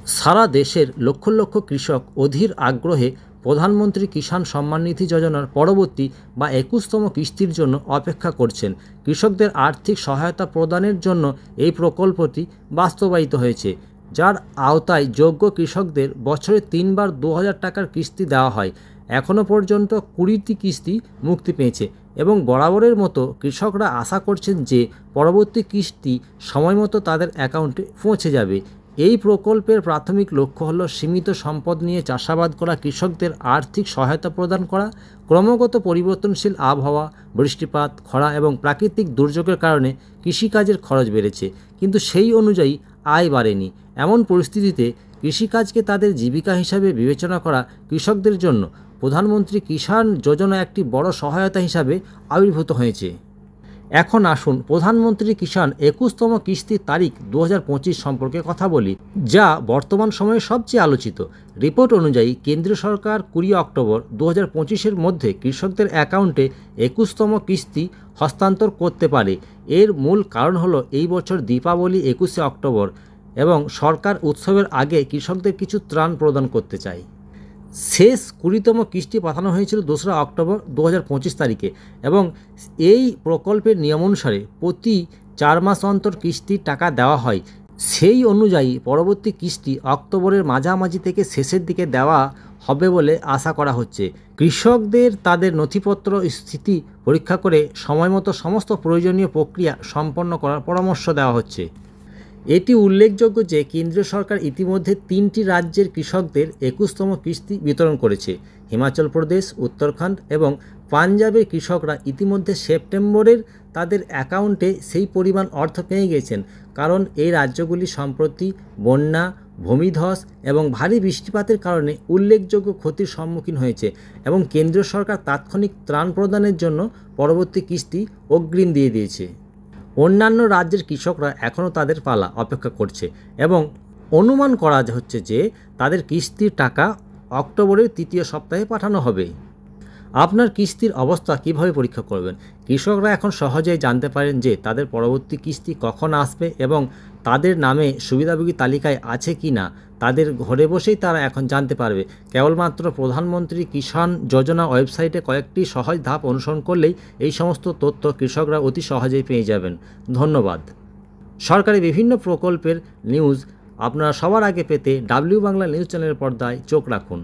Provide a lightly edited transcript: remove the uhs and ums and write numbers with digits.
সারা দেশের লক্ষ লক্ষ কৃষক অধীর আগ্রহে প্রধানমন্ত্রী কিষাণ সম্মান নিধি যোজনার পরবর্তী বা 21তম কিস্তির জন্য অপেক্ষা করছেন। কৃষকদের আর্থিক সহায়তা প্রদানের জন্য এই প্রকল্পটি বাস্তবায়িত হয়েছে, যার আওতায় যোগ্য কৃষকদের বছরে 3 বার 2000 টাকার কিস্তি দেওয়া হয়। এখনও পর্যন্ত 20টি কিস্তি মুক্তি পেয়েছে এবং বরাবরের মতো কৃষকরা আশা করছেন যে পরবর্তী কিস্তি সময়মতো তাদের অ্যাকাউন্টে পৌঁছে যাবে। এই প্রকল্পের প্রাথমিক লক্ষ্য হল সীমিত সম্পদ নিয়ে চাষাবাদ করা কৃষকদের আর্থিক সহায়তা প্রদান করা। ক্রমাগত পরিবর্তনশীল আবহাওয়া, বৃষ্টিপাত, খরা এবং প্রাকৃতিক দুর্যোগের কারণে কৃষিকাজের খরচ বেড়েছে, কিন্তু সেই অনুযায়ী আয় বাড়েনি। এমন পরিস্থিতিতে কৃষিকাজকে তাদের জীবিকা হিসাবে বিবেচনা করা কৃষকদের জন্য প্রধানমন্ত্রী কিষাণ যোজনা একটি বড় সহায়তা হিসাবে আবির্ভূত হয়েছে। এখন আসুন প্রধানমন্ত্রী কিষাণ 21তম কিস্তির তারিখ 2025 সম্পর্কে কথা বলি, যা বর্তমান সময়ে সবচেয়ে আলোচিত। রিপোর্ট অনুযায়ী কেন্দ্রীয় সরকার 20 অক্টোবর 2025-এর মধ্যে কৃষকদের অ্যাকাউন্টে 21তম কিস্তি হস্তান্তর করতে পারে। এর মূল কারণ হলো এই বছর দীপাবলি 21শে অক্টোবর এবং সরকার উৎসবের আগে কৃষকদের কিছু ত্রাণ প্রদান করতে চায়। শেষ 20তম কিস্তি পাঠানো হয়েছিল 2রা অক্টোবর 2025 তারিখে এবং এই প্রকল্পের নিয়ম অনুসারে প্রতি 4 মাস অন্তর কিস্তির টাকা দেওয়া হয়। সেই অনুযায়ী পরবর্তী কিস্তি অক্টোবরের মাঝামাঝি থেকে শেষের দিকে দেওয়া হবে বলে আশা করা হচ্ছে। কৃষকদের তাদের নথিপত্র স্থিতি পরীক্ষা করে সময়মতো সমস্ত প্রয়োজনীয় প্রক্রিয়া সম্পন্ন করার পরামর্শ দেওয়া হচ্ছে। এটি উল্লেখযোগ্য যে কেন্দ্রীয় সরকার ইতিমধ্যে 3টি রাজ্যের কৃষকদের 21তম কিস্তি বিতরণ করেছে। হিমাচল প্রদেশ, উত্তরাখণ্ড এবং পাঞ্জাবের কৃষকরা ইতিমধ্যে সেপ্টেম্বরের তাদের অ্যাকাউন্টে সেই পরিমাণ অর্থ পেয়ে গেছেন, কারণ এই রাজ্যগুলি সম্প্রতি বন্যা, ভূমিধস এবং ভারী বৃষ্টিপাতের কারণে উল্লেখযোগ্য ক্ষতির সম্মুখীন হয়েছে এবং কেন্দ্রীয় সরকার তাৎক্ষণিক ত্রাণ প্রদানের জন্য পরবর্তী কিস্তি অগ্রিম দিয়ে দিয়েছে। অন্যান্য রাজ্যের কৃষকরা এখনও তাদের পালা অপেক্ষা করছে এবং অনুমান করা হচ্ছে যে তাদের কিস্তির টাকা অক্টোবরের 3য় সপ্তাহে পাঠানো হবে। আপনার কিস্তির অবস্থা কিভাবে পরীক্ষা করবেন? কৃষকরা এখন সহজেই জানতে পারেন যে তাদের পরবর্তী কিস্তি কখন আসবে এবং তাদের নামে সুবিধাভোগী তালিকায় আছে কি না। তাদের ঘরে বসেই তারা এখন জানতে পারবে। কেবলমাত্র প্রধানমন্ত্রী কিষাণ যোজনা ওয়েবসাইটে কয়েকটি সহজ ধাপ অনুসরণ করলেই এই সমস্ত তথ্য কৃষকরা অতি সহজেই পেয়ে যাবেন। ধন্যবাদ। সরকারি বিভিন্ন প্রকল্পের নিউজ আপনারা সবার আগে পেতে ডাব্লিউ বাংলা নিউজ চ্যানেলের পর্দায় চোখ রাখুন।